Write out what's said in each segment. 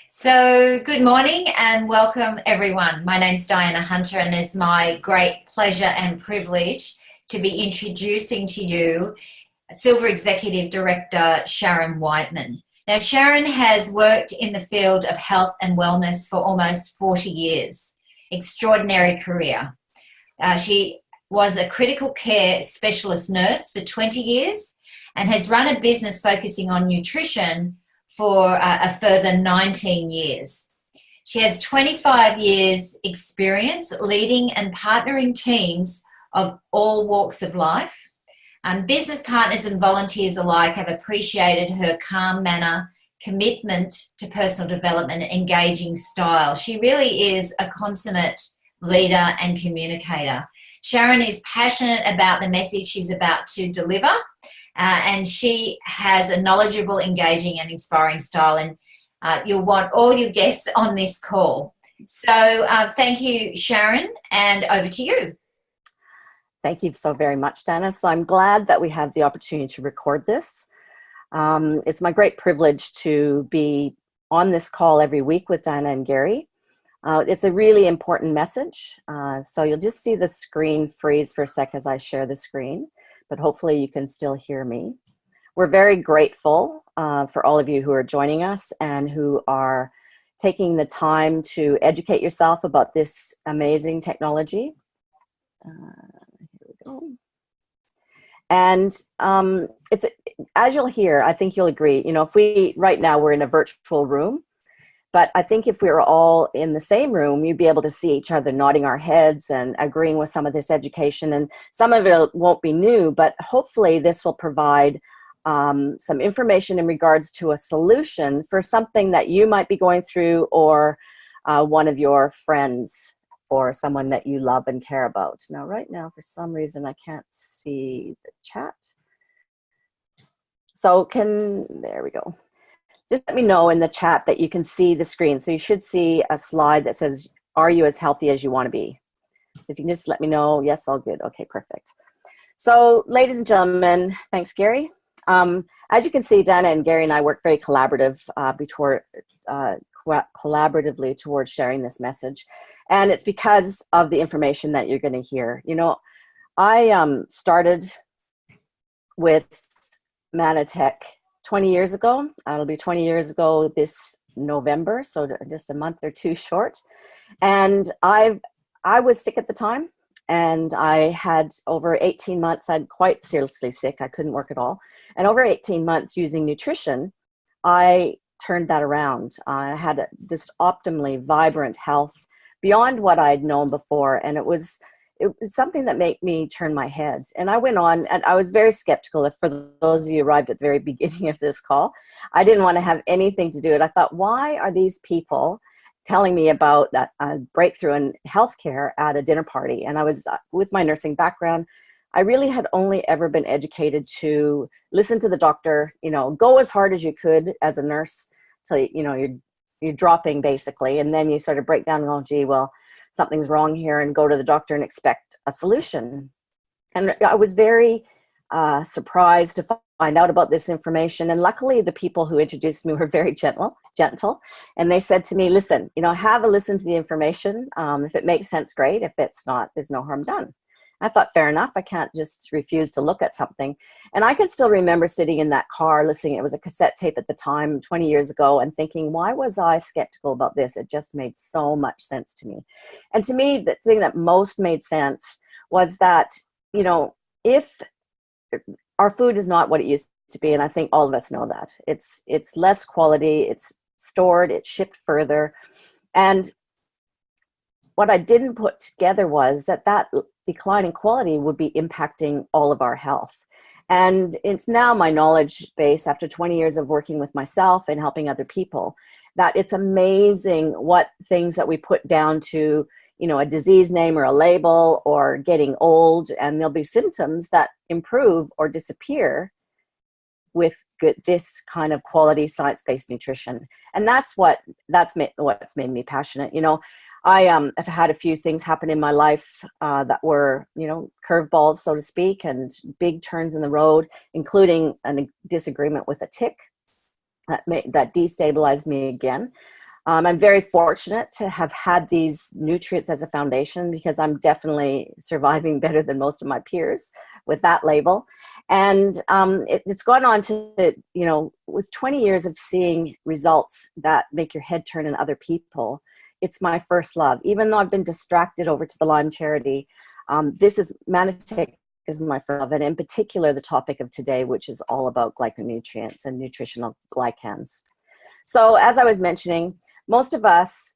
So, good morning and welcome everyone. My name's Diana Hunter, and it's my great pleasure and privilege to be introducing to you Silver Executive Director Sharon Whiteman. Now, Sharon has worked in the field of health and wellness for almost 40 years. Extraordinary career. She was a critical care specialist nurse for 20 years and has run a business focusing on nutrition for a further 19 years. She has 25 years experience leading and partnering teams of all walks of life. Business partners and volunteers alike have appreciated her calm manner, commitment to personal development, and engaging style. She really is a consummate leader and communicator. Sharon is passionate about the message she's about to deliver. And she has a knowledgeable, engaging and inspiring style, and you'll want all your guests on this call. So thank you, Sharon, and over to you. Thank you so very much, Dana. So I'm glad that we have the opportunity to record this. It's my great privilege to be on this call every week with Dana and Gary. It's a really important message. So you'll just see the screen freeze for a sec as I share the screen, but hopefully you can still hear me. We're very grateful for all of you who are joining us and who are taking the time to educate yourself about this amazing technology. Here we go. And it's, as you'll hear, I think you'll agree, if right now we're in a virtual room, but I think if we were all in the same room, you'd be able to see each other nodding our heads and agreeing with some of this education. And some of it won't be new, but hopefully this will provide some information in regards to a solution for something that you might be going through, or one of your friends or someone that you love and care about. Now, right now, for some reason, I can't see the chat. So there we go. Just let me know in the chat that you can see the screen. So you should see a slide that says, are you as healthy as you want to be? So if you can just let me know, yes, all good. Okay, perfect. So ladies and gentlemen, thanks, Gary. As you can see, Dana and Gary and I work very collaboratively towards sharing this message. And it's because of the information that you're going to hear. I started with Manatech 20 years ago. It'll be 20 years ago this November, so just a month or two short. And I was sick at the time, and I had over 18 months, I'm quite seriously sick. I couldn't work at all. And over 18 months using nutrition, I turned that around. I had this optimally vibrant health beyond what I'd known before. And it was something that made me turn my head. And I went on, and I was very skeptical. For those of you who arrived at the very beginning of this call, I didn't want to have anything to do with it. I thought, why are these people telling me about that breakthrough in healthcare at a dinner party? And I was, with my nursing background, I really had only ever been educated to listen to the doctor, go as hard as you could as a nurse till, you're dropping basically. And then you sort of break down and go, gee, well, something's wrong here, and go to the doctor and expect a solution. And I was very surprised to find out about this information. And luckily, the people who introduced me were very gentle. And they said to me, listen, have a listen to the information. If it makes sense, great. If it's not, there's no harm done. I thought, fair enough. I can't just refuse to look at something. And I can still remember sitting in that car listening. It was a cassette tape at the time, 20 years ago, and thinking, why was I skeptical about this? It just made so much sense to me. And to me, the thing that most made sense was that, if our food is not what it used to be, and I think all of us know that, it's less quality, it's stored, it's shipped further. And what I didn't put together was that decline in quality would be impacting all of our health. And it's now my knowledge base, after 20 years of working with myself and helping other people, that it's amazing what things that we put down to, a disease name or a label, or getting old, and there'll be symptoms that improve or disappear with this kind of quality science-based nutrition. And that's what's made me passionate. I have had a few things happen in my life that were, curveballs, so to speak, and big turns in the road, including a disagreement with a tick that destabilized me again. I'm very fortunate to have had these nutrients as a foundation, because I'm definitely surviving better than most of my peers with that label. And it's gone on to, you know, with 20 years of seeing results that make your head turn in other people, it's my first love. Even though I've been distracted over to the Lyme charity, this is Manatech is my first love, and in particular the topic of today, which is all about glyconutrients and nutritional glycans. So as I was mentioning, most of us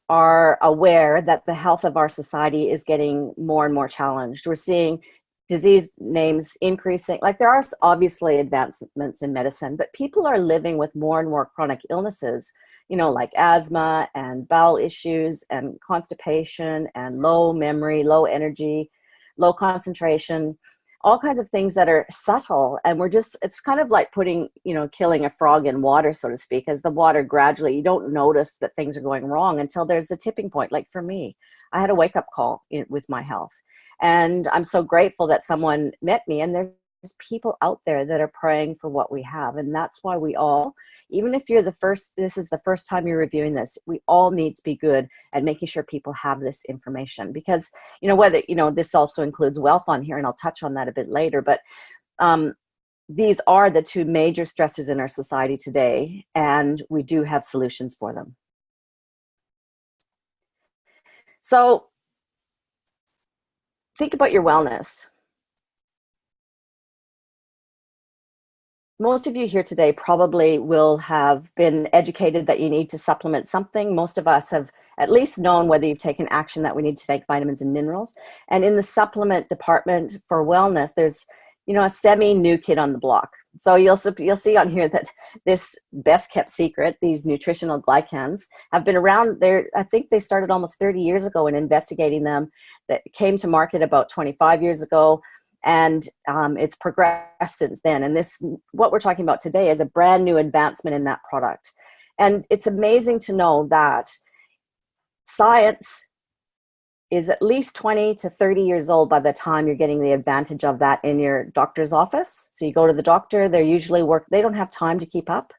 are aware that the health of our society is getting more and more challenged. We're seeing disease names increasing. Like, there are obviously advancements in medicine, but people are living with more and more chronic illnesses, you know, like asthma and bowel issues and constipation and low memory, low energy, low concentration, all kinds of things that are subtle. And we're just, it's kind of like putting, you know, killing a frog in water, so to speak, as the water gradually, you don't notice that things are going wrong until there's a tipping point. Like for me, I had a wake-up call with my health. And I'm so grateful that someone met me, and there's people out there that are praying for what we have. And that's why we all, even if you're this is the first time you're reviewing this, we all need to be good at making sure people have this information. Because, you know, whether, you know, this also includes wealth on here, and I'll touch on that a bit later, but these are the two major stressors in our society today, and we do have solutions for them. So think about your wellness. Most of you here today probably will have been educated that you need to supplement something. Most of us have at least known whether you've taken action that we need to take vitamins and minerals. And in the supplement department for wellness, there's, you know, a semi-new kid on the block. So you'll see on here that this best kept secret, these nutritional glycans, have been around there. I think they started almost 30 years ago in investigating them. That came to market about 25 years ago. And it's progressed since then. And this, what we're talking about today, is a brand new advancement in that product. And it's amazing to know that science is at least 20 to 30 years old by the time you're getting the advantage of that in your doctor's office. So you go to the doctor, they're usually they don't have time to keep up.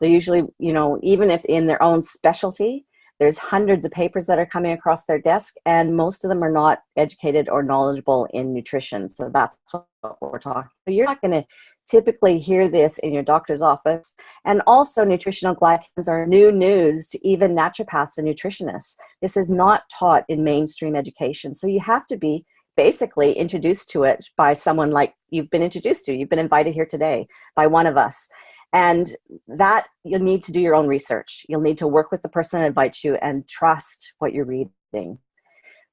They're usually, you know, even if in their own specialty, there's hundreds of papers that are coming across their desk, and most of them are not educated or knowledgeable in nutrition. So that's what we're talking. So you're not going to typically hear this in your doctor's office. And also, nutritional glycans are new news to even naturopaths and nutritionists. This is not taught in mainstream education. So you have to be basically introduced to it by someone like you've been introduced to. You've been invited here today by one of us. And that, you'll need to do your own research. You'll need to work with the person that invites you and trust what you're reading.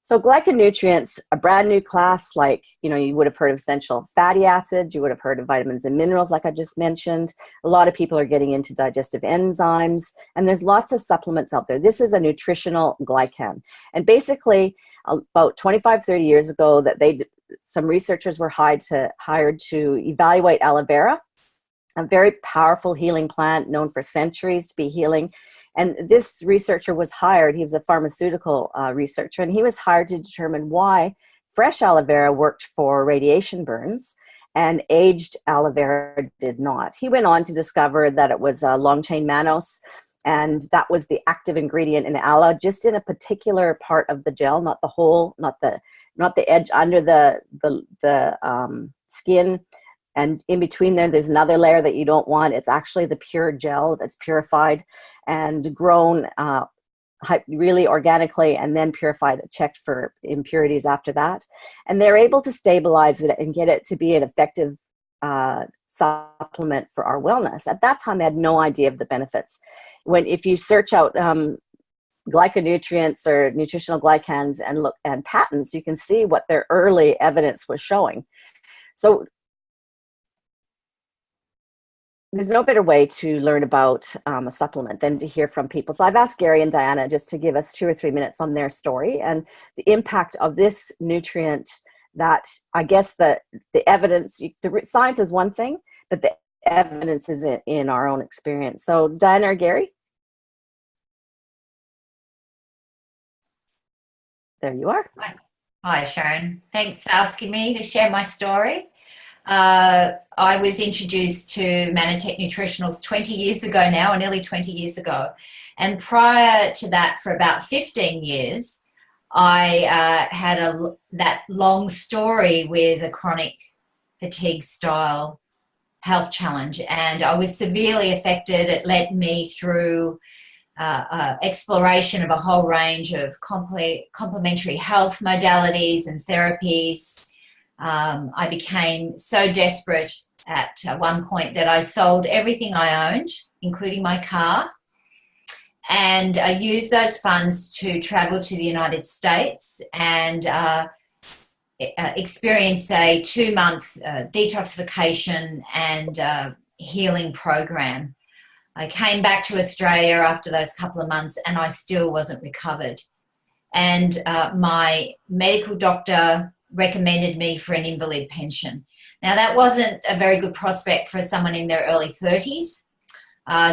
So glyconutrients, a brand new class, like, you know, you would have heard of essential fatty acids, you would have heard of vitamins and minerals, like I just mentioned. A lot of people are getting into digestive enzymes, and there's lots of supplements out there. This is a nutritional glycan. And basically, about 25, 30 years ago, some researchers were hired to evaluate aloe vera, a very powerful healing plant known for centuries to be healing. And this researcher was hired, he was a pharmaceutical researcher, and he was hired to determine why fresh aloe vera worked for radiation burns and aged aloe vera did not. He went on to discover that it was long chain mannose, and that was the active ingredient in aloe, just in a particular part of the gel, not the whole, not the edge under the skin. And in between there's another layer that you don't want. It's actually the pure gel that's purified and grown really organically, and then purified, checked for impurities after that. And they're able to stabilize it and get it to be an effective supplement for our wellness. At that time, I had no idea of the benefits. If you search out glyconutrients or nutritional glycans and patents, you can see what their early evidence was showing. So there's no better way to learn about a supplement than to hear from people. So I've asked Gary and Diana just to give us 2 or 3 minutes on their story and the impact of this nutrient. That, I guess, the evidence, the science is one thing, but the evidence is in our own experience. So Diana or Gary? There you are. Hi, Sharon. Thanks for asking me to share my story. I was introduced to Manatech Nutritionals 20 years ago now, or nearly 20 years ago. And prior to that, for about 15 years, I had that long story with a chronic fatigue style health challenge, and I was severely affected. It led me through exploration of a whole range of complementary health modalities and therapies. I became so desperate at one point that I sold everything I owned, including my car, and I used those funds to travel to the United States and experience a 2-month detoxification and healing program. I came back to Australia after those couple of months and I still wasn't recovered. And my medical doctor recommended me for an invalid pension. Now, that wasn't a very good prospect for someone in their early 30s.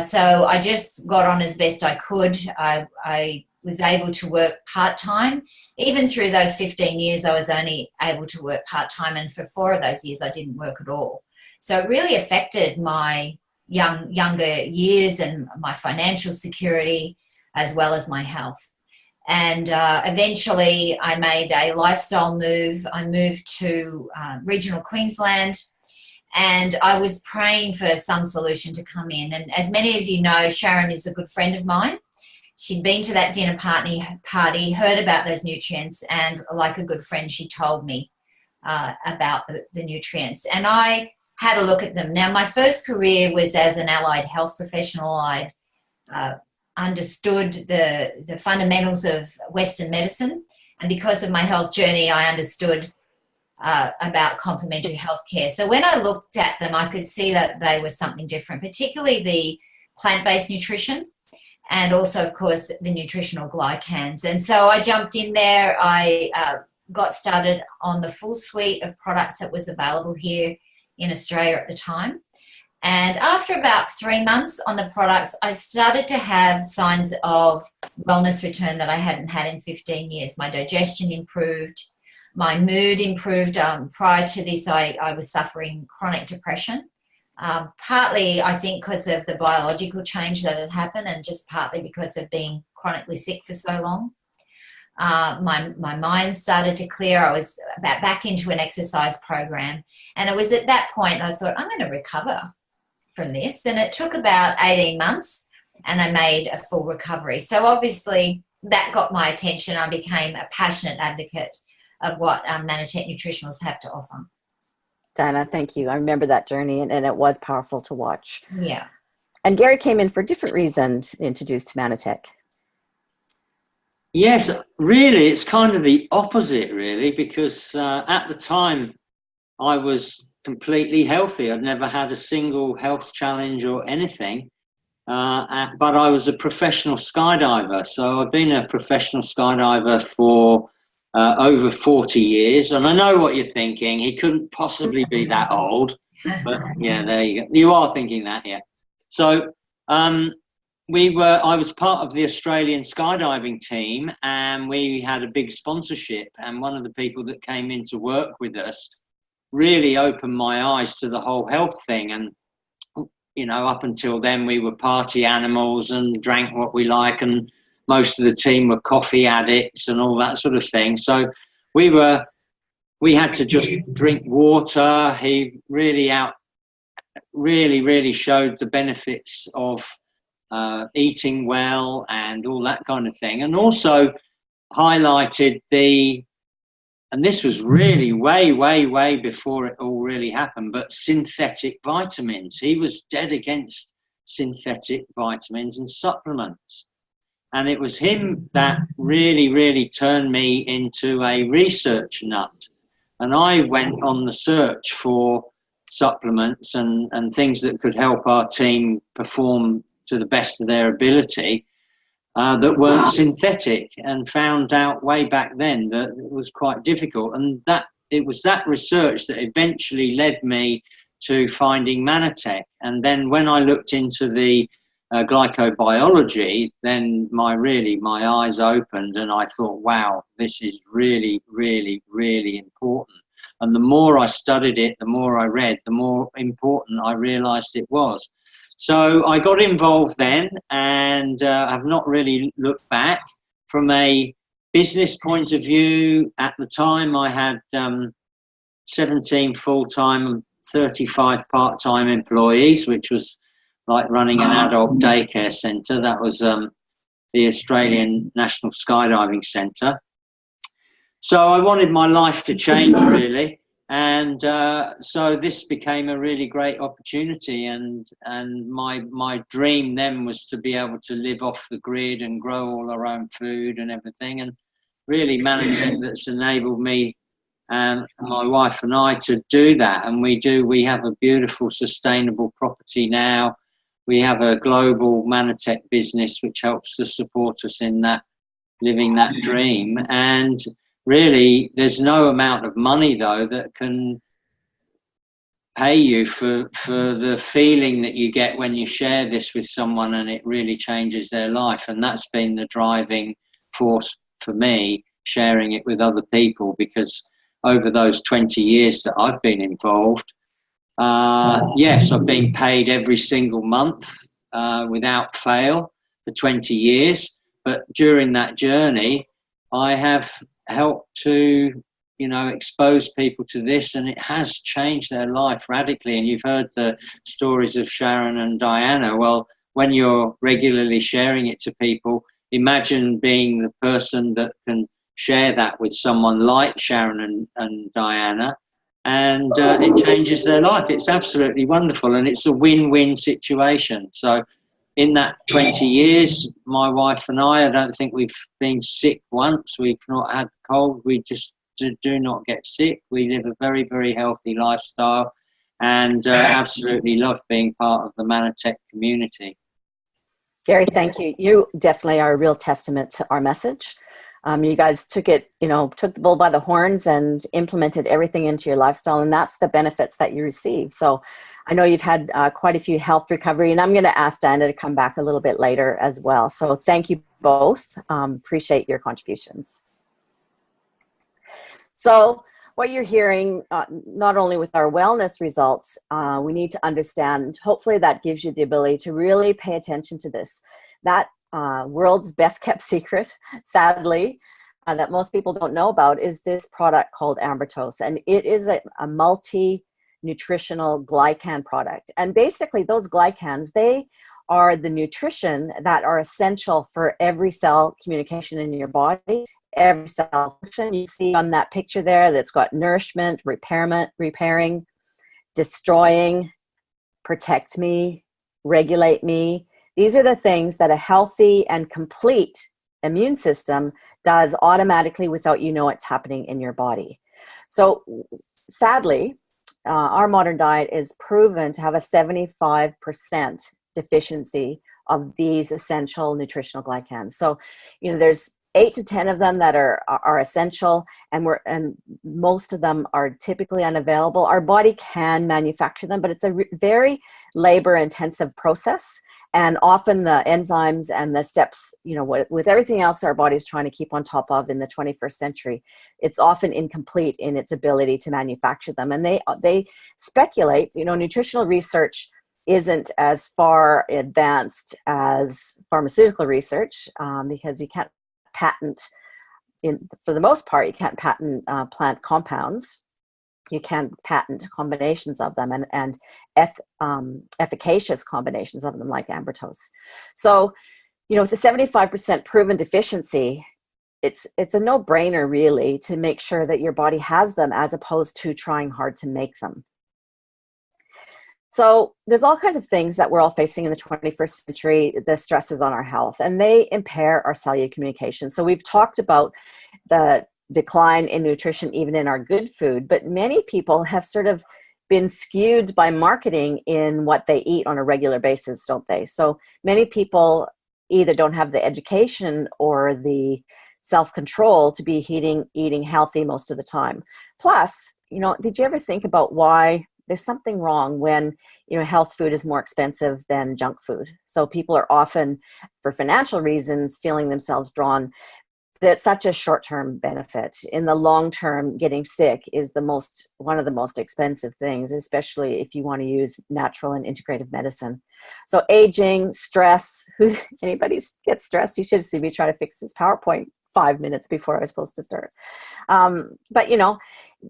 So I just got on as best I could. I was able to work part-time. Even through those 15 years, I was only able to work part-time, and for 4 of those years, I didn't work at all. So it really affected my younger years and my financial security, as well as my health. And eventually, I made a lifestyle move. I moved to regional Queensland, and I was praying for some solution to come in. And as many of you know, Sharon is a good friend of mine. She'd been to that dinner party, heard about those nutrients, and like a good friend, she told me about the nutrients. And I had a look at them. Now, my first career was as an allied health professional. I understood the fundamentals of Western medicine. And because of my health journey, I understood about complementary healthcare. So when I looked at them, I could see that they were something different, particularly the plant-based nutrition, and also, of course, the nutritional glycans. And so I jumped in there. I got started on the full suite of products that was available here in Australia at the time. And after about 3 months on the products, I started to have signs of wellness return that I hadn't had in 15 years. My digestion improved. My mood improved. Prior to this, I was suffering chronic depression. Partly, I think, because of the biological change that had happened, and just partly because of being chronically sick for so long. My mind started to clear. I was back into an exercise program. And it was at that point I thought, I'm going to recover from this. And it took about 18 months and I made a full recovery. So obviously that got my attention. I became a passionate advocate of what Manatech Nutritionals have to offer. Diana, thank you. I remember that journey, and it was powerful to watch. Yeah. And Gary came in for different reasons introduced to Manatech. Yes, really, it's kind of the opposite, really, because at the time I was completely healthy. I'd never had a single health challenge or anything, but I was a professional skydiver. So I've been a professional skydiver for over 40 years. And I know what you're thinking. He couldn't possibly be that old. But yeah, there you go. You are thinking that, yeah. So I was part of the Australian skydiving team, and we had a big sponsorship. And one of the people that came in to work with us really opened my eyes to the whole health thing. And, you know, up until then, we were party animals and drank what we like, and most of the team were coffee addicts and all that sort of thing. So we had to just drink water. He really showed the benefits of eating well and all that kind of thing. And also highlighted and this was really way before it all really happened, but synthetic vitamins. He was dead against synthetic vitamins and supplements. And it was him that really turned me into a research nut. And I went on the search for supplements and things that could help our team perform to the best of their ability that weren't synthetic, and found out way back then that it was quite difficult. And that it was that research that eventually led me to finding Manatech. And then when I looked into the glycobiology, then my eyes opened, and I thought, wow, this is really important. And the more I studied it, the more I read, the more important I realized it was. So I got involved then, and I've not really looked back. From a business point of view, at the time I had 17 full-time, 35 part-time employees, which was like running an adult daycare centre. That was the Australian National Skydiving Centre. So I wanted my life to change, really. And so this became a really great opportunity, and my dream then was to be able to live off the grid and grow all our own food and everything, and really Manatech that's enabled me and my wife and I to do that. And we have a beautiful sustainable property now. We have a global Manatech business which helps to support us in that, living that dream. And really, there's no amount of money, though, that can pay you for the feeling that you get when you share this with someone and it really changes their life. And that's been the driving force for me, sharing it with other people, because over those 20 years that I've been involved, yes, I've been paid every single month without fail for 20 years. But during that journey, I have helped to, expose people to this, and it has changed their life radically. And you've heard the stories of Sharon and Diana. Well, when you're regularly sharing it to people, imagine being the person that can share that with someone like Sharon and Diana, and it changes their life. It's absolutely wonderful, and it's a win-win situation. So in that 20 years, my wife and I don't think we've been sick once. We've not had cold. We just do not get sick. We live a very, very healthy lifestyle, and absolutely love being part of the Manatech community. Gary, thank you. You definitely are a real testament to our message. You guys took it, took the bull by the horns and implemented everything into your lifestyle, and that's the benefits that you receive. So I know you've had quite a few health recovery, and I'm going to ask Diana to come back a little bit later as well. So thank you both. Appreciate your contributions. So what you're hearing, not only with our wellness results, we need to understand, hopefully that gives you the ability to really pay attention to this. That world's best kept secret, sadly, that most people don't know about is this product called Ambertose. And it is a multi-nutritional glycan product. And basically those glycans, they are the nutrition that are essential for every cell communication in your body, every cell function. You see on that picture there that's got nourishment, repairing, destroying, protect me, regulate me. These are the things that a healthy and complete immune system does automatically without you know it's happening in your body. So sadly, our modern diet is proven to have a 75% deficiency of these essential nutritional glycans. So, there's 8 to 10 of them that are essential, and most of them are typically unavailable. Our body can manufacture them, but it's a very labor-intensive process. And often the enzymes and the steps, with everything else our body's trying to keep on top of in the 21st century, it's often incomplete in its ability to manufacture them. And they speculate, nutritional research isn't as far advanced as pharmaceutical research, because you can't patent, for the most part, you can't patent plant compounds. You can patent combinations of them and efficacious combinations of them, like Ambertose. So, with the 75% proven deficiency, it's a no-brainer really to make sure that your body has them, as opposed to trying hard to make them. So there's all kinds of things that we're all facing in the 21st century, the stresses on our health, and they impair our cellular communication. So we've talked about the decline in nutrition even in our good food, but many people have sort of been skewed by marketing in what they eat on a regular basis, don't they? So many people either don't have the education or the self-control to be eating healthy most of the time. Plus, did you ever think about why there's something wrong when health food is more expensive than junk food? So people are often, for financial reasons, feeling themselves drawn it's such a short-term benefit. In the long term, getting sick is one of the most expensive things, especially if you want to use natural and integrative medicine. So aging, stress, anybody gets stressed, you should have seen me try to fix this PowerPoint 5 minutes before I was supposed to start. But you know,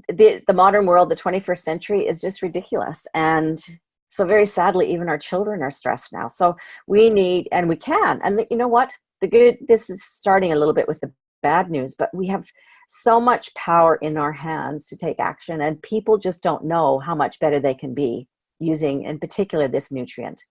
the modern world, the 21st century is just ridiculous. And so very sadly, even our children are stressed now. So we need, and we can, and you know what? This is starting a little bit with the bad news, but we have so much power in our hands to take action, and people just don't know how much better they can be using, in particular, this nutrient.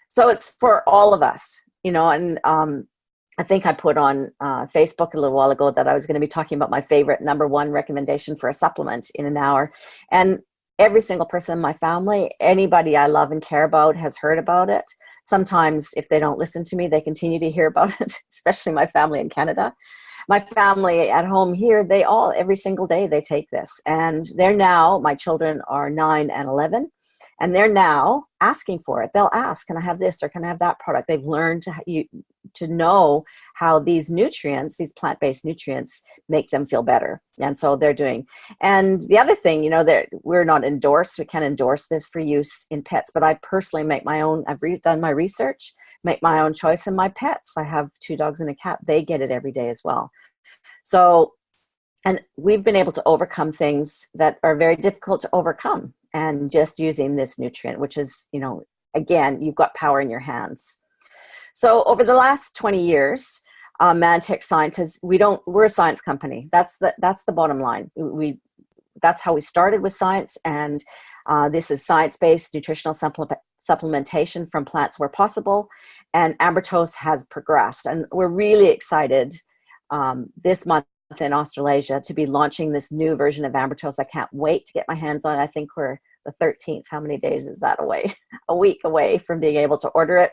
So it's for all of us, you know, and I think I put on Facebook a little while ago that I was going to be talking about my favorite #1 recommendation for a supplement in an hour. And every single person in my family, anybody I love and care about, has heard about it. Sometimes if they don't listen to me, they continue to hear about it, especially my family in Canada. My family at home here, every single day they take this. And my children are 9 and 11, and they're now asking for it. They'll ask, can I have this or can I have that product? They've learned to know how these nutrients, these plant-based nutrients, make them feel better. And so they're doing. And the other thing, you know, that we're not endorsed, we can't endorse this for use in pets, but I personally make my own, I've done my research, make my own choice in my pets. I have 2 dogs and a cat. They get it every day as well. So, and we've been able to overcome things that are very difficult to overcome, and just using this nutrient, which is, you know, again, you've got power in your hands. So over the last 20 years, Manatech Science we're a science company. That's the bottom line. That's how we started with science. And this is science-based nutritional supplementation from plants where possible. And Ambertose has progressed. And we're really excited this month in Australasia to be launching this new version of Ambertose. I can't wait to get my hands on it. I think we're the 13th. How many days is that away? A week away from being able to order it.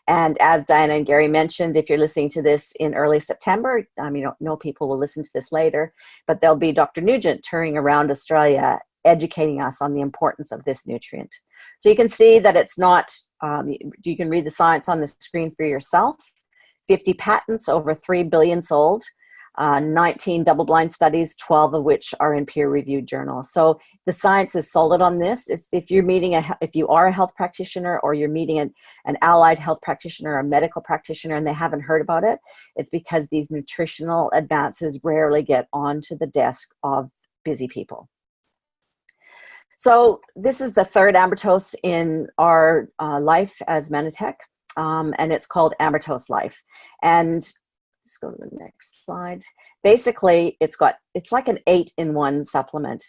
And as Diana and Gary mentioned, if you're listening to this in early September, I mean, no people will listen to this later, but there'll be Dr. Nugent touring around Australia, educating us on the importance of this nutrient. So you can see that it's not, you can read the science on the screen for yourself. 50 patents, over 3 billion sold. 19 double-blind studies, 12 of which are in peer-reviewed journals. So the science is solid on this. If you are a health practitioner, or you're meeting an allied health practitioner or a medical practitioner and they haven't heard about it, it's because these nutritional advances rarely get onto the desk of busy people. So this is the third Ambertose in our life as Manatech, and it's called Ambertose Life. And let's go to the next slide. Basically, it's like an 8-in-1 supplement.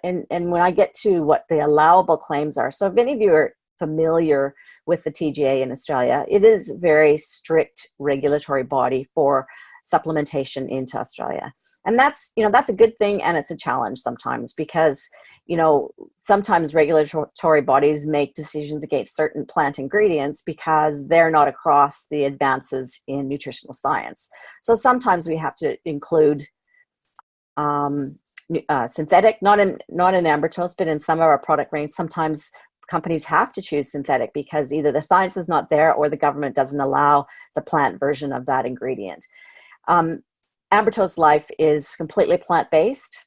And when I get to what the allowable claims are, so if any of you are familiar with the TGA in Australia, it is a very strict regulatory body for supplementation into Australia. And that's a good thing, and it's a challenge sometimes, because sometimes regulatory bodies make decisions against certain plant ingredients because they're not across the advances in nutritional science. So sometimes we have to include synthetic, not in Ambertose, but in some of our product range. Sometimes companies have to choose synthetic because either the science is not there or the government doesn't allow the plant version of that ingredient. Ambertose Life is completely plant-based.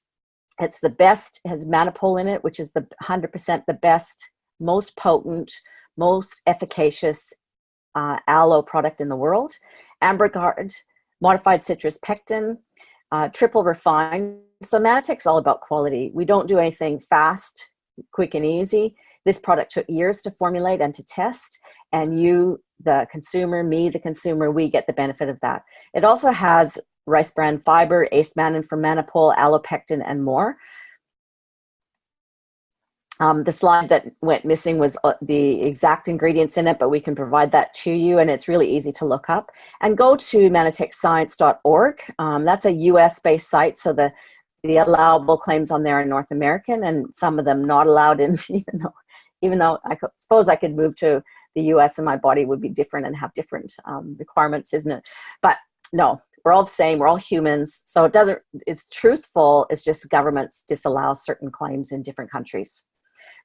It's the best, it has mannapole in it, which is the 100% the best, most potent, most efficacious aloe product in the world. Ambergard, modified citrus pectin, triple refined. So Manatech's all about quality. We don't do anything fast, quick, and easy. This product took years to formulate and to test, and you, the consumer, me, the consumer, we get the benefit of that. It also has rice bran fiber, ace mannan from mannapole, allopectin, and more. The slide that went missing was the exact ingredients in it, but we can provide that to you, and it's really easy to look up. And go to manatechscience.org. That's a US-based site, so the allowable claims on there are North American, and some of them not allowed in, even though I suppose I could move to the US and my body would be different and have different requirements, isn't it? But no, we're all the same, we're all humans. So it's truthful, it's just governments disallow certain claims in different countries.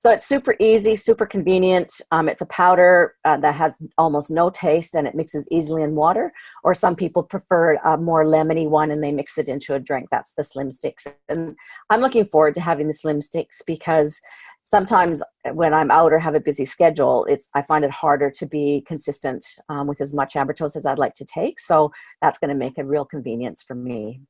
So it's super easy, super convenient. It's a powder that has almost no taste, and it mixes easily in water. Or some people prefer a more lemony one and they mix it into a drink. That's the Slim Sticks. And I'm looking forward to having the Slim Sticks because sometimes when I'm out or have a busy schedule, I find it harder to be consistent with as much Ambertose as I'd like to take. So that's going to make a real convenience for me.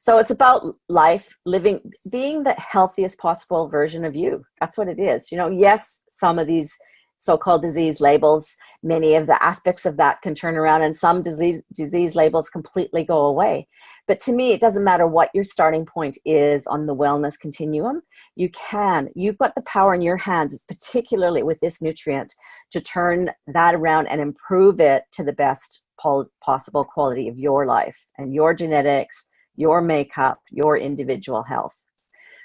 So it's about life, living, being the healthiest possible version of you. That's what it is. You know, yes, some of these so-called disease labels, many of the aspects of that can turn around, and some disease labels completely go away. But to me, it doesn't matter what your starting point is on the wellness continuum. You've got the power in your hands, particularly with this nutrient, to turn that around and improve it to the best possible quality of your life and your genetics, your makeup, your individual health.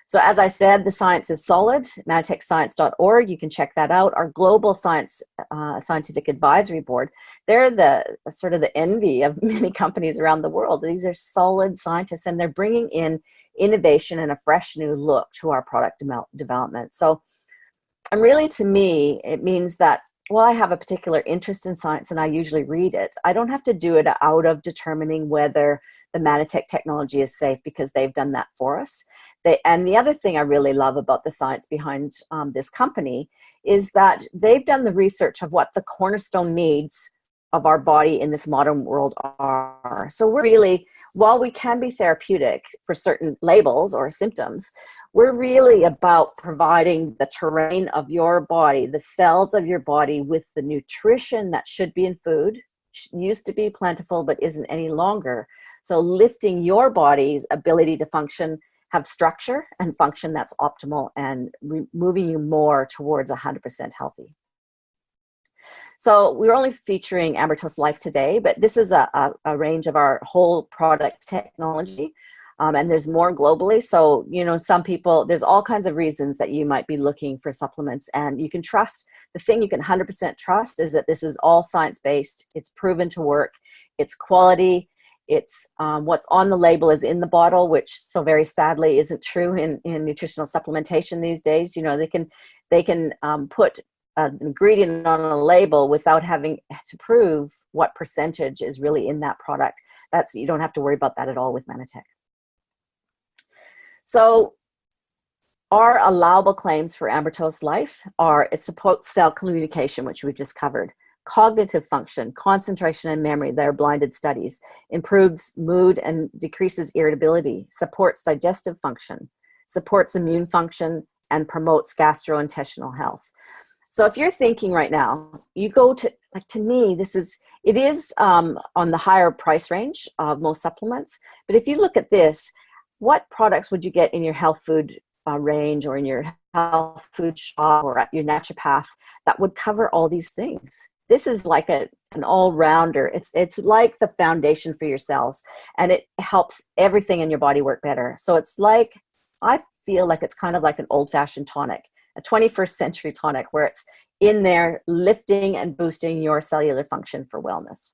So as I said, the science is solid, manitechscience.org. You can check that out. Our global scientific advisory board, they're the sort of the envy of many companies around the world. These are solid scientists, and they're bringing in innovation and a fresh new look to our product development. So, and really to me, it means that while I have a particular interest in science and I usually read it, I don't have to do it out of determining whether the Manitech technology is safe, because they've done that for us. And the other thing I really love about the science behind this company is that they've done the research of what the cornerstone needs of our body in this modern world are. So we're really, while we can be therapeutic for certain labels or symptoms, we're really about providing the terrain of your body, the cells of your body, with the nutrition that should be in food, used to be plentiful but isn't any longer. So lifting your body's ability to function, have structure and function that's optimal, and moving you more towards 100% healthy. So we're only featuring Ambertose Life today, but this is a range of our whole product technology. And there's more globally. So, you know, some people, there's all kinds of reasons that you might be looking for supplements, and you can trust. The thing you can 100% trust is that this is all science-based. It's proven to work. It's quality. It's what's on the label is in the bottle, which so very sadly isn't true in nutritional supplementation these days. You know, they can put an ingredient on a label without having to prove what percentage is really in that product. You don't have to worry about that at all with Manitech. So our allowable claims for Ambertose Life are: it supports cell communication, which we just covered, cognitive function, concentration and memory, they're blinded studies, improves mood and decreases irritability, supports digestive function, supports immune function, and promotes gastrointestinal health. So if you're thinking right now, you go to, like, to me, it is on the higher price range of most supplements. But if you look at this, what products would you get in your health food range, or in your health food shop, or at your naturopath, that would cover all these things? This is like an all-rounder. It's like the foundation for your cells, and it helps everything in your body work better. So it's like, I feel like it's kind of like an old-fashioned tonic, a 21st century tonic, where it's in there lifting and boosting your cellular function for wellness.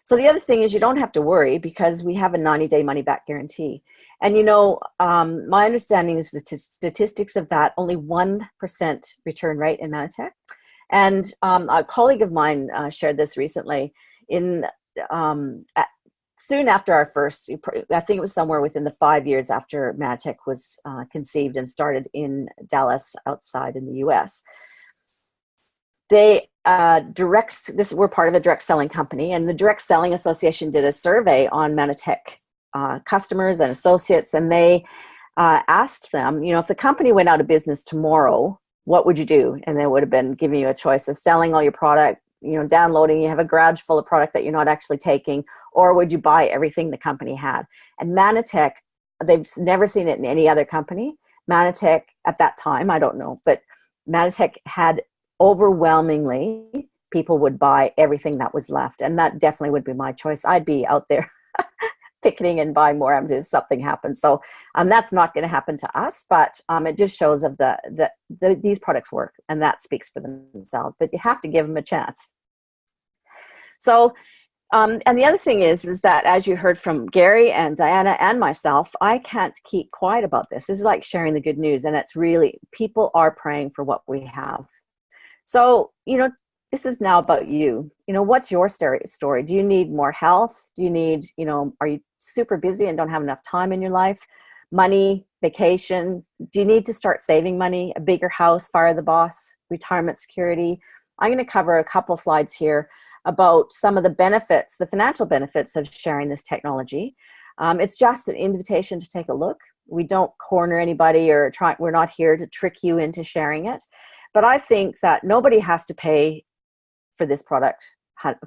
So the other thing is, you don't have to worry, because we have a 90-day money-back guarantee. And, you know, my understanding is the statistics of that, only 1% return rate in Manitech. And a colleague of mine shared this recently. Soon after our first, I think it was somewhere within the 5 years after Manitech was conceived and started in Dallas, outside in the US. We're part of a direct selling company, and the Direct Selling Association did a survey on Manitech customers and associates, and they asked them, you know, if the company went out of business tomorrow, what would you do? And they would have been giving you a choice of selling all your product, you know, downloading, you have a garage full of product that you're not actually taking, or would you buy everything the company had? And Manitech, they've never seen it in any other company. Manitech at that time, I don't know, but Manitech had overwhelmingly, people would buy everything that was left. And that definitely would be my choice. I'd be out there picketing and buying more if something happens. So that's not going to happen to us, but it just shows of these products work, and that speaks for themselves, but you have to give them a chance. So And the other thing is that as you heard from Gary and Diana and myself, I can't keep quiet about this. This is like sharing the good news, and it's really, people are praying for what we have. So, this is now about you. What's your story? Do you need more health? Do you need, are you super busy and don't have enough time in your life? Money, vacation? Do you need to start saving money? A bigger house, fire the boss, retirement security? I'm going to cover a couple slides here about some of the benefits, the financial benefits of sharing this technology. It's just an invitation to take a look. We don't corner anybody or we're not here to trick you into sharing it. But I think that nobody has to pay for this product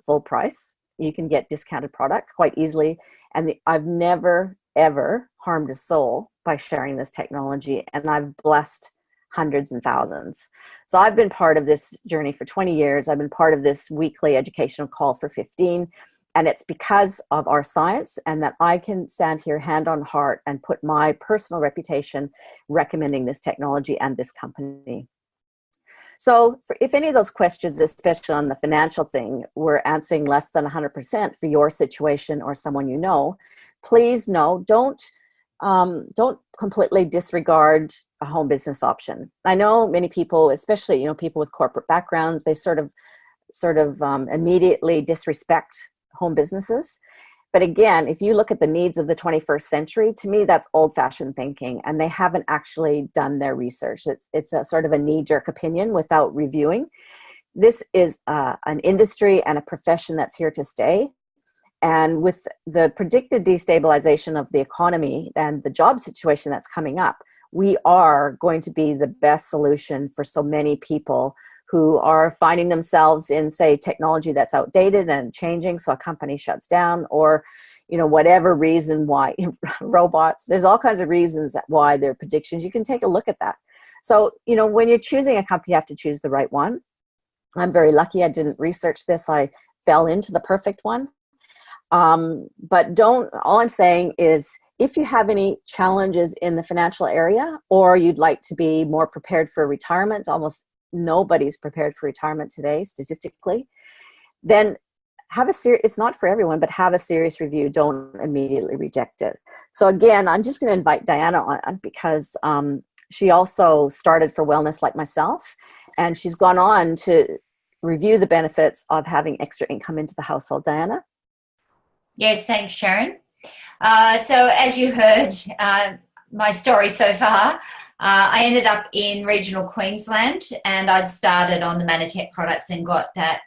full price. You can get discounted product quite easily. And I've never, ever harmed a soul by sharing this technology. And I've blessed hundreds and thousands. So I've been part of this journey for 20 years. I've been part of this weekly educational call for 15. And it's because of our science, and that I can stand here hand on heart and put my personal reputation recommending this technology and this company. So if any of those questions, especially on the financial thing, we're answering less than 100% for your situation or someone you know, please don't completely disregard a home business option. I know many people, especially people with corporate backgrounds, they sort of immediately disrespect home businesses. But again, if you look at the needs of the 21st century, to me, that's old-fashioned thinking, and they haven't actually done their research. It's a sort of a knee-jerk opinion without reviewing. This is an industry and a profession that's here to stay. And with the predicted destabilization of the economy and the job situation that's coming up, we are going to be the best solution for so many people who are finding themselves in, say, technology that's outdated and changing, so a company shuts down, or whatever reason why, robots. There's all kinds of reasons why there are predictions. You can take a look at that. So when you're choosing a company, you have to choose the right one. I'm very lucky I didn't research this. I fell into the perfect one. But all I'm saying is, if you have any challenges in the financial area, or you'd like to be more prepared for retirement, almost nobody's prepared for retirement today, statistically, then it's not for everyone, but have a serious review. Don't immediately reject it. So again, I'm just going to invite Diana on because she also started for wellness like myself, and she's gone on to review the benefits of having extra income into the household. Diana? Yes, thanks, Sharon. So as you heard my story so far, I ended up in regional Queensland, and I'd started on the Manatech products and got that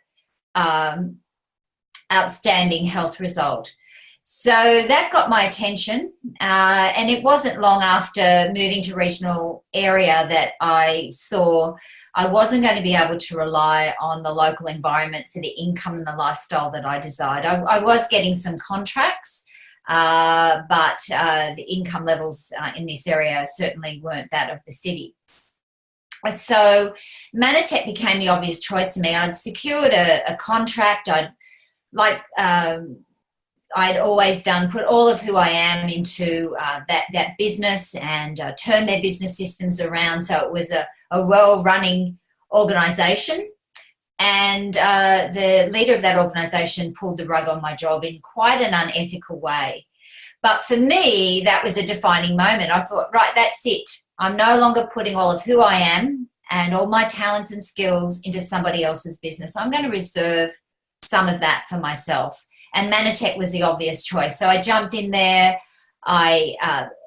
outstanding health result. So that got my attention, and it wasn't long after moving to regional area that I saw I wasn't going to be able to rely on the local environment for the income and the lifestyle that I desired. I was getting some contracts, but the income levels in this area certainly weren't that of the city. So Manatech became the obvious choice to me. I'd secured a contract. I'd always put all of who I am into that business and turn their business systems around. So it was a well-running organisation. And the leader of that organisation pulled the rug on my job in quite an unethical way. But for me, that was a defining moment. I thought, right, that's it. I'm no longer putting all of who I am and all my talents and skills into somebody else's business. I'm going to reserve some of that for myself. And Manatech was the obvious choice. So I jumped in there. I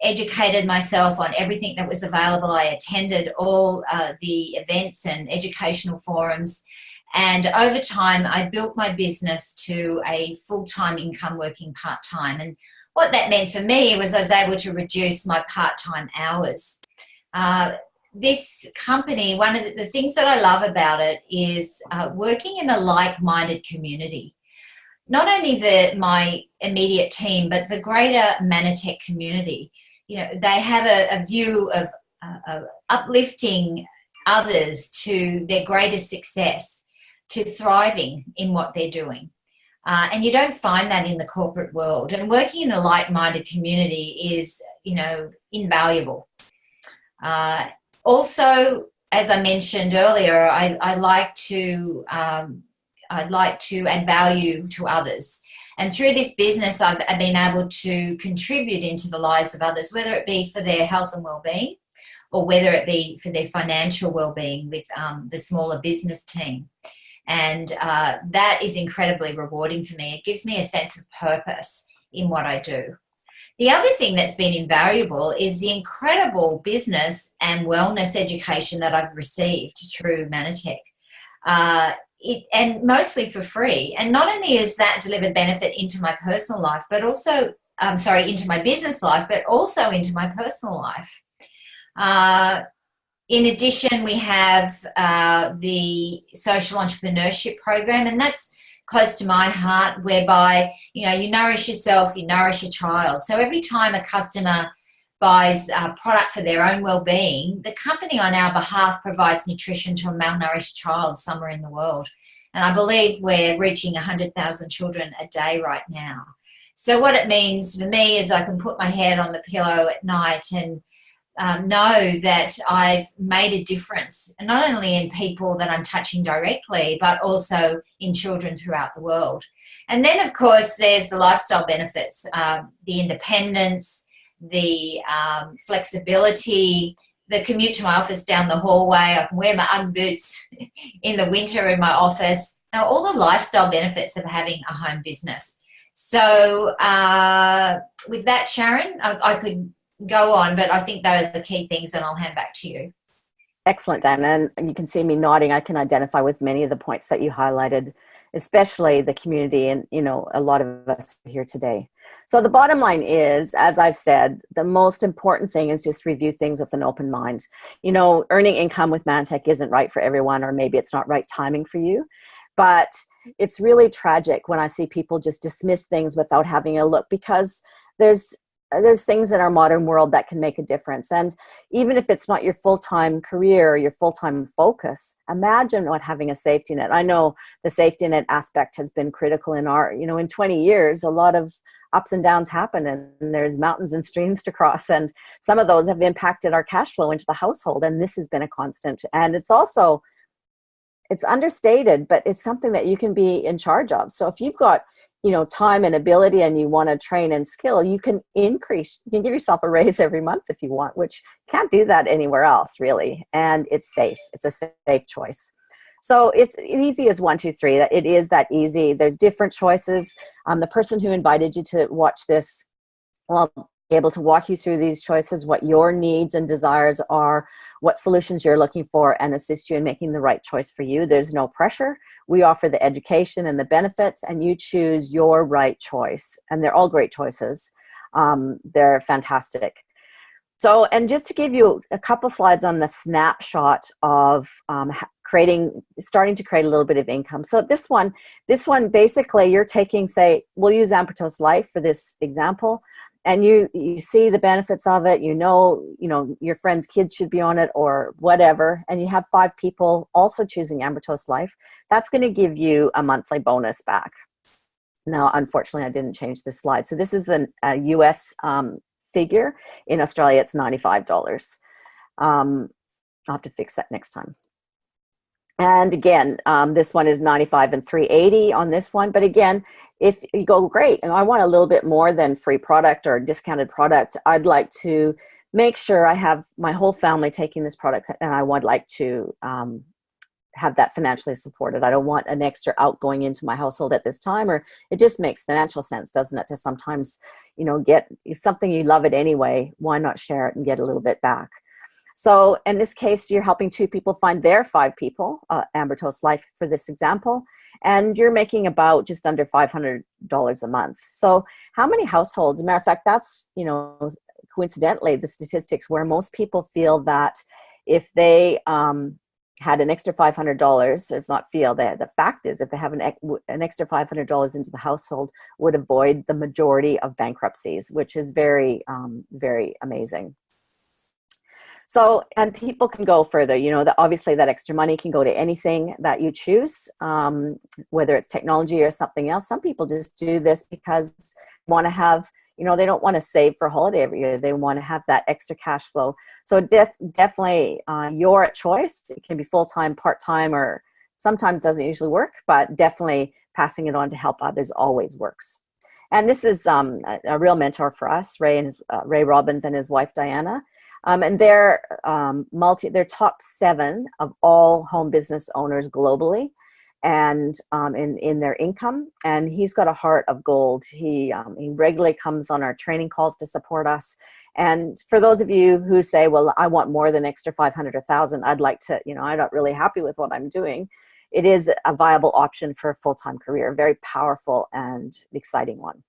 educated myself on everything that was available. I attended all the events and educational forums. And over time, I built my business to a full-time income working part-time. And what that meant for me was I was able to reduce my part-time hours. This company, one of the things that I love about it is working in a like-minded community. Not only my immediate team, but the greater Manatech community. They have a view of uplifting others to their greatest success, to thriving in what they're doing. And you don't find that in the corporate world. And working in a like-minded community is, invaluable. Also, as I mentioned earlier, I like to add value to others. And through this business, I've been able to contribute into the lives of others, whether it be for their health and well-being or whether it be for their financial well-being with the smaller business team. And that is incredibly rewarding for me. It gives me a sense of purpose in what I do. The other thing that's been invaluable is the incredible business and wellness education that I've received through Manatech. And mostly for free. And not only has that delivered benefit into my personal life, but also, into my business life, but also into my personal life. In addition, we have the social entrepreneurship program, and that's close to my heart, whereby, you nourish yourself, you nourish your child. So every time a customer buys a product for their own well-being, the company on our behalf provides nutrition to a malnourished child somewhere in the world. And I believe we're reaching 100,000 children a day right now. So what it means for me is I can put my head on the pillow at night and know that I've made a difference, not only in people that I'm touching directly, but also in children throughout the world. And then, of course, there's the lifestyle benefits, the independence, the flexibility, the commute to my office down the hallway. I can wear my Ugg boots in the winter in my office. Now, all the lifestyle benefits of having a home business. So with that, Sharon, I could go on, but I think those are the key things, and I'll hand back to you. Excellent, Diana. And you can see me nodding. I can identify with many of the points that you highlighted, especially the community and, a lot of us here today. So the bottom line is, as I've said, the most important thing is just review things with an open mind. Earning income with Manatech isn't right for everyone, or maybe it's not right timing for you. But it's really tragic when I see people just dismiss things without having a look, because there's things in our modern world that can make a difference. And even if it's not your full-time career or your full-time focus, imagine what having a safety net. I know the safety net aspect has been critical in our, in 20 years, a lot of ups and downs happen, and there's mountains and streams to cross. And some of those have impacted our cash flow into the household. And this has been a constant. And it's understated, but it's something that you can be in charge of. So if you've got time and ability and you want to train and skill, you can give yourself a raise every month if you want, which can't do that anywhere else really. And it's safe. It's a safe choice. So it's easy as 1, 2, 3. It is that easy. There's different choices. The person who invited you to watch this will be able to walk you through these choices, what your needs and desires are, what solutions you're looking for, and assist you in making the right choice for you. There's no pressure. We offer the education and the benefits, and you choose your right choice. And they're all great choices. They're fantastic. So, and just to give you a couple slides on the snapshot of starting to create a little bit of income. So this one basically you're taking, say, we'll use Ambertos Life for this example. And you see the benefits of it, your friend's kids should be on it or whatever, and you have 5 people also choosing Ambertos Life. That's going to give you a monthly bonus back. Now, unfortunately, I didn't change this slide. So this is the US figure. In Australia, it's $95. I'll have to fix that next time. And again, this one is $95 and $380 on this one. But again, if you go, great, and I want a little bit more than free product or discounted product, I'd like to make sure I have my whole family taking this product, and I would like to have that financially supported. I don't want an extra outgoing into my household at this time, or it just makes financial sense, doesn't it, to sometimes, if something you love it anyway, why not share it and get a little bit back? So in this case, you're helping 2 people find their 5 people, Ambertos Life for this example, and you're making about just under $500 a month. So how many households, as a matter of fact, that's, coincidentally, the statistics where most people feel that if they had an extra $500, it's not feel, the fact is, if they have an extra $500 into the household, would avoid the majority of bankruptcies, which is very, very amazing. So, and people can go further, obviously that extra money can go to anything that you choose, whether it's technology or something else. Some people just do this because they want to have, they don't want to save for a holiday every year. They want to have that extra cash flow. So definitely your choice. It can be full-time, part-time, or sometimes doesn't usually work, but definitely passing it on to help others always works. And this is a real mentor for us, Ray Robbins and his wife Diana. And they're they're top 7 of all home business owners globally, and in their income. And he's got a heart of gold. He regularly comes on our training calls to support us. And for those of you who say, well, I want more than extra 500 or 1,000, I'd like to, I'm not really happy with what I'm doing. It is a viable option for a full-time career, a very powerful and exciting one.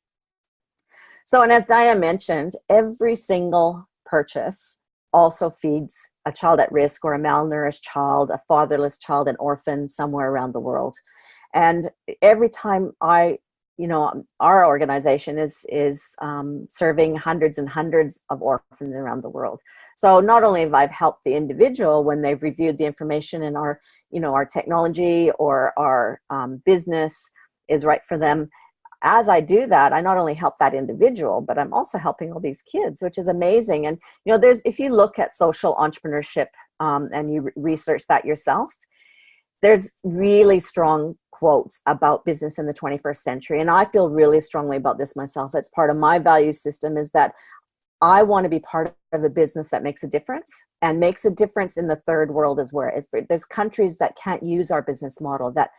So, and as Diana mentioned, every single purchase also feeds a child at risk or a malnourished child, a fatherless child, an orphan somewhere around the world. And every time our organization is serving hundreds and hundreds of orphans around the world. So not only have I helped the individual when they've reviewed the information in our technology or our business is right for them. As I do that, I not only help that individual, but I'm also helping all these kids, which is amazing. And if you look at social entrepreneurship and you research that yourself, there's really strong quotes about business in the 21st century. And I feel really strongly about this myself. It's part of my value system, is that I want to be part of a business that makes a difference, and makes a difference in the third world as well. There's countries that can't use our business model, that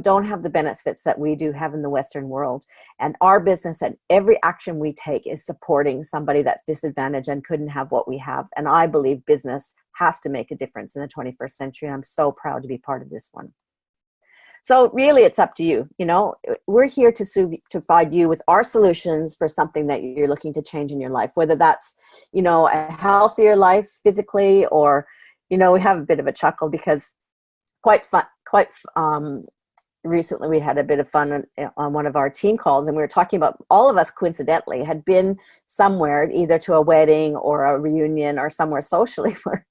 don't have the benefits that we do have in the Western world. And our business and every action we take is supporting somebody that's disadvantaged and couldn't have what we have. And I believe business has to make a difference in the 21st century. And I'm so proud to be part of this one. So really, it's up to you. We're here to provide you with our solutions for something that you're looking to change in your life, whether that's, a healthier life physically, or, we have a bit of a chuckle because quite recently we had a bit of fun on one of our team calls, and we were talking about, all of us coincidentally had been somewhere, either to a wedding or a reunion or somewhere socially, where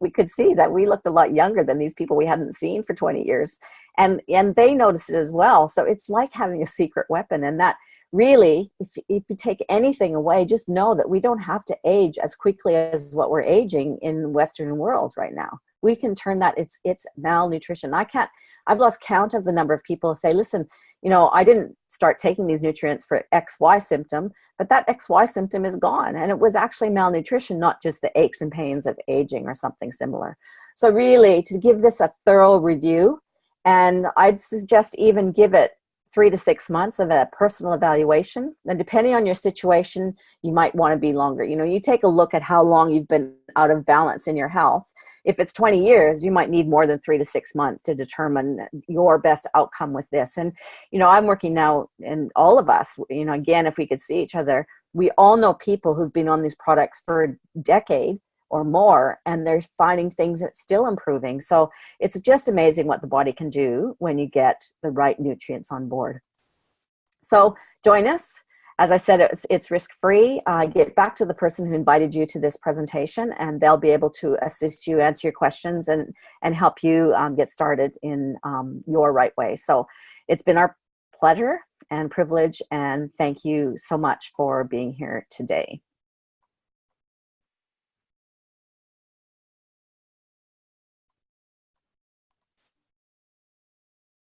we could see that we looked a lot younger than these people we hadn't seen for 20 years. And they noticed it as well. So it's like having a secret weapon. And that really, if you take anything away, just know that we don't have to age as quickly as what we're aging in the Western world right now. We can turn that, it's malnutrition. I've lost count of the number of people who say, listen, I didn't start taking these nutrients for XY symptom, but that XY symptom is gone. And it was actually malnutrition, not just the aches and pains of aging or something similar. So really, to give this a thorough review, and I'd suggest even give it 3 to 6 months of a personal evaluation. And depending on your situation, you might want to be longer. You take a look at how long you've been out of balance in your health. If it's 20 years, you might need more than 3 to 6 months to determine your best outcome with this. And, I'm working now, and all of us, again, if we could see each other, we all know people who've been on these products for a decade or more, and they're finding things that's still improving. So it's just amazing what the body can do when you get the right nutrients on board. So join us. As I said, it's risk-free. Get back to the person who invited you to this presentation, and they'll be able to assist you, answer your questions, and help you get started in your right way. So it's been our pleasure and privilege, and thank you so much for being here today.